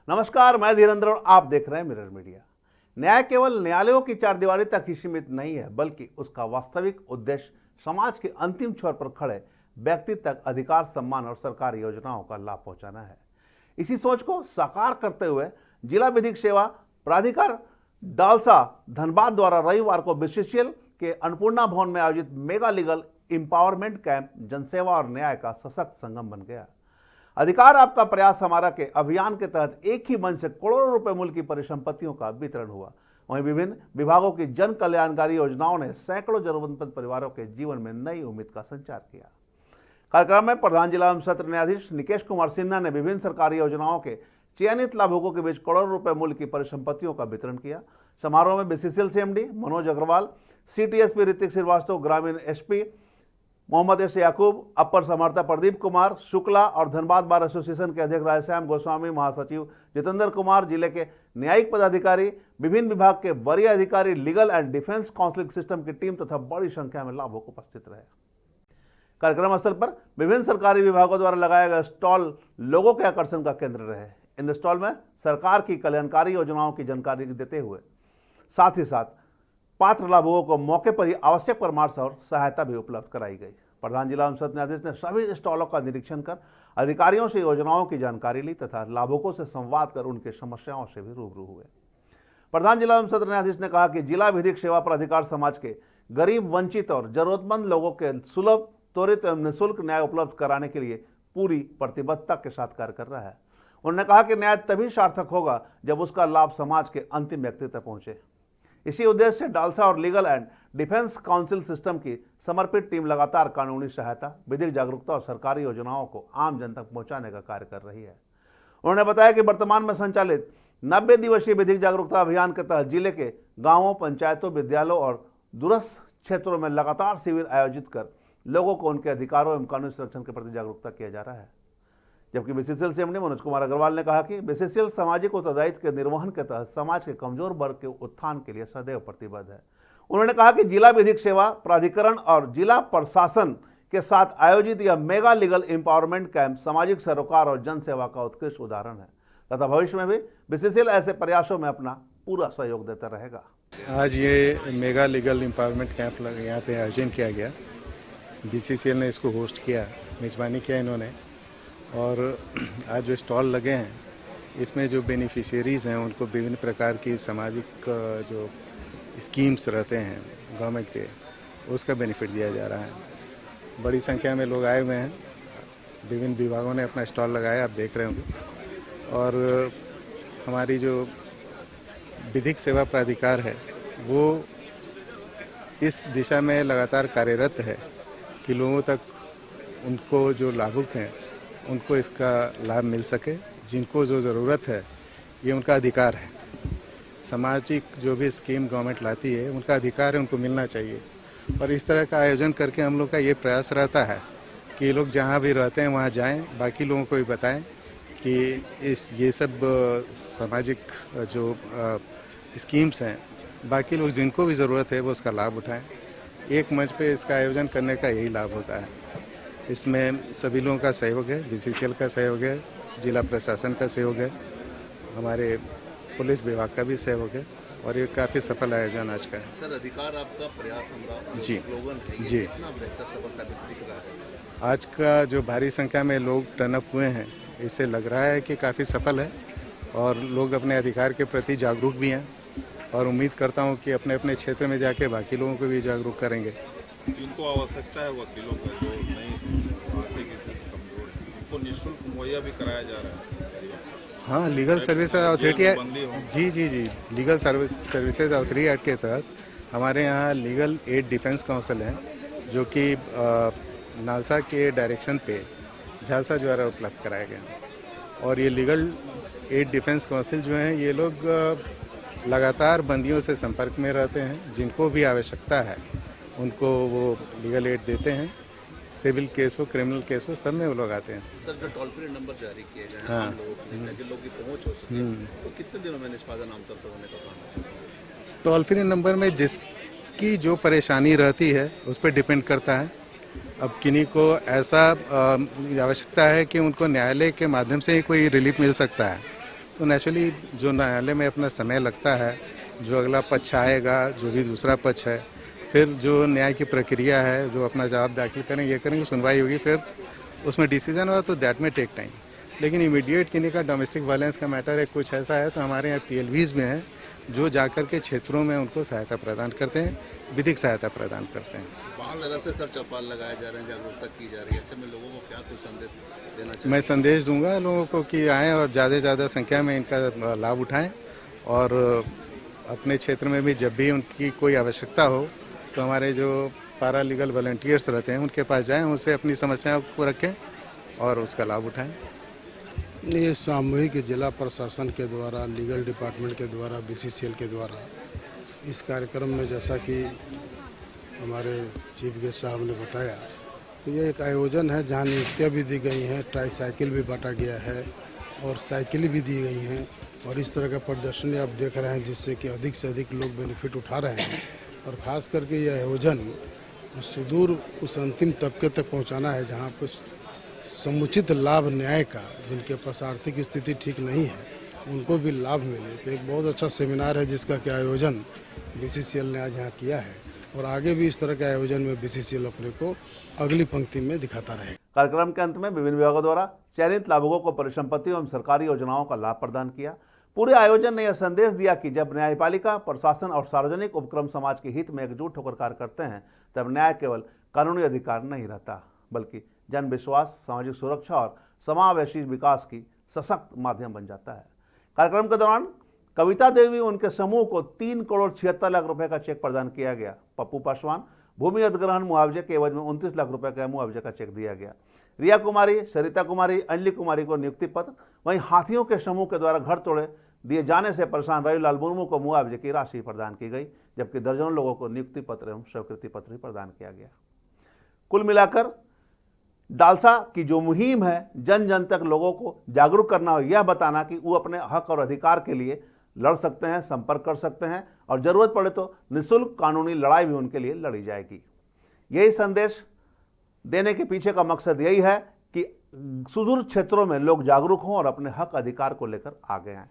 नमस्कार, मैं धीरेन्द्र और आप देख रहे हैं मिरर मीडिया। न्याय केवल न्यायालयों की चारदीवारी तक ही सीमित नहीं है, बल्कि उसका वास्तविक उद्देश्य समाज के अंतिम छोर पर खड़े व्यक्ति तक अधिकार, सम्मान और सरकारी योजनाओं का लाभ पहुंचाना है। इसी सोच को साकार करते हुए जिला विधिक सेवा प्राधिकार डालसा धनबाद द्वारा रविवार को बीसीसीएल के अन्नपूर्णा भवन में आयोजित मेगा लीगल एम्पावरमेंट कैंप जनसेवा और न्याय का सशक्त संगम बन गया। अधिकार आपका प्रयास हमारा के अभियान के तहत एक ही मंच से करोड़ों रुपए मूल्य की परिसंपत्तियों का वितरण हुआ। वहीं विभिन्न विभागों की जन कल्याणकारी योजनाओं ने सैकड़ों जरूरतमंद परिवारों के जीवन में नई उम्मीद का संचार किया। कार्यक्रम में प्रधान जिला एवं सत्र न्यायाधीश निकेश कुमार सिन्हा ने विभिन्न सरकारी योजनाओं के चयनित लाभुकों के बीच करोड़ों रुपए मूल्य की परिसंपत्तियों का वितरण किया। समारोह में BCCL CMD Manoj Agarwal, CTSP Hrithik Srivastava, ग्रामीण एसपी मोहम्मद एस याकूब, अपर समर्था प्रदीप कुमार शुक्ला और धनबाद बार एसोसिएशन के अध्यक्ष रायश्याम गोस्वामी, महासचिव जितेंद्र कुमार, जिले के न्यायिक पदाधिकारी, विभिन्न विभाग के वरीय अधिकारी, legal and defence counselling system की टीम तथा बड़ी संख्या में लाभुक उपस्थित रहे। कार्यक्रम स्थल पर विभिन्न सरकारी विभागों द्वारा लगाए गए स्टॉल लोगों के आकर्षण का केंद्र रहे। इन स्टॉल में सरकार की कल्याणकारी योजनाओं की जानकारी देते हुए साथ ही साथ पात्र लाभुकों को मौके पर ही आवश्यक परामर्श और सहायता भी उपलब्ध कराई गई। प्रधान जिला एवं सत्र न्यायाधीश ने सभी स्टॉलों का निरीक्षण कर अधिकारियों से योजनाओं की जानकारी ली तथा लाभुकों से संवाद कर उनकी समस्याओं से भी रूबरू हुए। प्रधान जिला एवं सत्र न्यायाधीश ने कहा कि जिला विधिक सेवा प्राधिकार समाज के गरीब, वंचित और जरूरतमंद लोगों के सुलभ, त्वरित एवं निःशुल्क न्याय उपलब्ध कराने के लिए पूरी प्रतिबद्धता के साथ कार्य कर रहा है। उन्होंने कहा कि न्याय तभी सार्थक होगा जब उसका लाभ समाज के अंतिम व्यक्ति तक पहुंचे। इसी उद्देश्य से डालसा और legal and defence council system की समर्पित टीम लगातार कानूनी सहायता, विधिक जागरूकता और सरकारी योजनाओं को आम जन तक पहुंचाने का कार्य कर रही है। उन्होंने बताया कि वर्तमान में संचालित 90 दिवसीय विधिक जागरूकता अभियान के तहत जिले के गांवों, पंचायतों, विद्यालयों और दूरस्थ क्षेत्रों में लगातार शिविर आयोजित कर लोगों को उनके अधिकारों एवं कानूनी संरक्षण के प्रति जागरूकता किया जा रहा है। जबकि बीसीसीएल सीएमडी मनोज कुमार अग्रवाल ने कहा कि बीसीसीएल सामाजिक उत्तरदायित्व के निर्वहन के तहत समाज के कमजोर वर्ग के उत्थान के लिए सदैव प्रतिबद्ध है। उन्होंने कहा कि जिला विधिक सेवा प्राधिकरण और जिला प्रशासन के साथ आयोजित यह मेगा लीगल एम्पावरमेंट कैंप सामाजिक सरोकार और जन सेवा का उत्कृष्ट उदाहरण है तथा भविष्य में भी बीसीसीएल ऐसे प्रयासों में अपना पूरा सहयोग देता रहेगा। आज ये मेगा लीगल एम्पावरमेंट कैंप यहाँ पे आयोजन किया गया। बीसीसीएल ने इसको होस्ट किया, मेजबानी किया इन्होंने। और आज जो स्टॉल लगे हैं इसमें जो बेनिफिशियरीज़ हैं उनको विभिन्न प्रकार की सामाजिक जो स्कीम्स रहते हैं गवर्नमेंट के, उसका बेनिफिट दिया जा रहा है। बड़ी संख्या में लोग आए हुए हैं, विभिन्न विभागों ने अपना स्टॉल लगाया, आप देख रहे होंगे। और हमारी जो विधिक सेवा प्राधिकार है वो इस दिशा में लगातार कार्यरत है कि लोगों तक उनको जो लाभुक हैं उनको इसका लाभ मिल सके। जिनको जो ज़रूरत है ये उनका अधिकार है। सामाजिक जो भी स्कीम गवर्नमेंट लाती है उनका अधिकार है, उनको मिलना चाहिए। और इस तरह का आयोजन करके हम लोग का ये प्रयास रहता है कि लोग जहाँ भी रहते हैं वहाँ जाएं, बाकी लोगों को भी बताएं कि ये सब सामाजिक जो स्कीम्स हैं बाकी लोग जिनको भी ज़रूरत है वो उसका लाभ उठाएं। एक मंच पे इसका आयोजन करने का यही लाभ होता है। इसमें सभी लोगों का सहयोग है, बीसीसीएल का सहयोग है, जिला प्रशासन का सहयोग है, हमारे पुलिस विभाग का भी सहयोग है और ये काफ़ी सफल आयोजन आज का है। सर, अधिकार आपका प्रयास हमारा जी स्लोगन है, जी कितना बेहतर सफल साबित दिख रहा है। आज का जो भारी संख्या में लोग टर्न अप हुए हैं इससे लग रहा है कि काफ़ी सफल है और लोग अपने अधिकार के प्रति जागरूक भी हैं। और उम्मीद करता हूँ कि अपने अपने क्षेत्र में जाके बाकी लोगों को भी जागरूक करेंगे। जिनको आवश्यकता है वकीलों का, जो नहीं आर्थिक कमजोर है, उनको निःशुल्क मुहैया भी कराया जा रहा है। हाँ, लीगल सर्विसेज अथॉरिटी जी लीगल सर्विसेज अथॉरिटी एक्ट के तहत हमारे यहाँ लीगल एड डिफेंस काउंसिल है जो कि नालसा के डायरेक्शन पे झालसा द्वारा उपलब्ध कराया गया। और ये लीगल एड डिफेंस काउंसिल जो हैं ये लोग लगातार बंदियों से संपर्क में रहते हैं। जिनको भी आवश्यकता है उनको वो लीगल एड देते हैं। सिविल केस हो, क्रिमिनल केस हो, सब में वो लोग आते हैं। सर, जो टोल फ्री नंबर जारी किए गए हैं हाँ, लोगों की पहुंच हो सके, तो कितने दिनों में निष्पादन आमतौर पर होने का प्लान है? टोल फ्री नंबर में जिसकी जो परेशानी रहती है उस पर डिपेंड करता है। अब किन्हीं को ऐसा आवश्यकता है कि उनको न्यायालय के माध्यम से ही कोई रिलीफ मिल सकता है तो नेचुरली जो न्यायालय में अपना समय लगता है, जो अगला पक्ष आएगा, जो भी दूसरा पक्ष है, फिर जो न्याय की प्रक्रिया है, जो अपना जवाब दाखिल करेंगे, ये करेंगे, सुनवाई होगी, फिर उसमें डिसीजन होगा, तो दैट में टेक टाइम। लेकिन इमीडिएट किन्हीं का डोमेस्टिक वायलेंस का मैटर है, कुछ ऐसा है, तो हमारे यहाँ PLVs में है जो जाकर के क्षेत्रों में उनको सहायता प्रदान करते हैं, विधिक सहायता प्रदान करते हैं। किस तरह से सर चौपाल लगाए जा रहे हैं, जागरूकता की जा रही है, ऐसे में लोगों को क्या कुछ संदेश देना चाहिए? मैं संदेश दूंगा लोगों को कि आएँ और ज़्यादा से ज़्यादा संख्या में इनका लाभ उठाएं, और अपने क्षेत्र में भी जब भी उनकी कोई आवश्यकता हो तो हमारे जो पैरा लीगल वॉलंटियर्स रहते हैं उनके पास जाएं, उनसे अपनी समस्याओं को रखें और उसका लाभ उठाएं। ये सामूहिक जिला प्रशासन के द्वारा, लीगल डिपार्टमेंट के द्वारा, BCCL के द्वारा इस कार्यक्रम में, जैसा कि हमारे चीफ गेस्ट साहब ने बताया, तो ये एक आयोजन है जहां नियुक्तियाँ भी दी गई हैं, ट्राईसाइकिल भी बांटा गया है और साइकिल भी दी गई हैं, और इस तरह का प्रदर्शनी आप देख रहे हैं जिससे कि अधिक से अधिक लोग बेनिफिट उठा रहे हैं। और ख़ास करके यह आयोजन सुदूर उस अंतिम तबके तक पहुंचाना है जहां पर समुचित लाभ न्याय का, जिनके पास आर्थिक स्थिति ठीक नहीं है, उनको भी लाभ मिले। तो एक बहुत अच्छा सेमिनार है जिसका कि आयोजन BCCL ने आज यहाँ किया है, और आगे भी इस तरह के आयोजन में BCCL अपने को अगली पंक्ति में दिखाता रहेगा। कार्यक्रम के अंत में विभिन्न विभागों द्वारा चयनित लाभुकों को परिसंपत्ति एवं सरकारी योजनाओं का लाभ प्रदान किया। पूरे आयोजन ने यह संदेश दिया कि जब न्यायपालिका, प्रशासन और सार्वजनिक उपक्रम समाज के हित में एकजुट होकर कार्य करते हैं, तब न्याय केवल कानूनी अधिकार नहीं रहता, बल्कि जन विश्वास, सामाजिक सुरक्षा और समावेशी विकास की सशक्त माध्यम बन जाता है। कार्यक्रम के दौरान कविता देवी उनके समूह को 3,76,00,000 रुपए का चेक प्रदान किया गया। पप्पू पासवान भूमि अधिग्रहण मुआवजे के एवज में 29 लाख रुपए का मुआवजे का चेक दिया गया। रिया कुमारी, सरिता कुमारी, अंजलि कुमारी को नियुक्ति पत्र, वहीं हाथियों के समूह के द्वारा घर तोड़े दिए जाने से परेशान रविलाल मुर्मू को मुआवजे की राशि प्रदान की गई, जबकि दर्जनों लोगों को नियुक्ति पत्र एवं स्वीकृति पत्र भी प्रदान किया गया। कुल मिलाकर डालसा की जो मुहिम है, जन जन तक लोगों को जागरूक करना और यह बताना कि वो अपने हक और अधिकार के लिए लड़ सकते हैं, संपर्क कर सकते हैं, और जरूरत पड़े तो निःशुल्क कानूनी लड़ाई भी उनके लिए लड़ी जाएगी। यही संदेश देने के पीछे का मकसद यही है कि सुदूर क्षेत्रों में लोग जागरूक हों और अपने हक अधिकार को लेकर आगे आएं।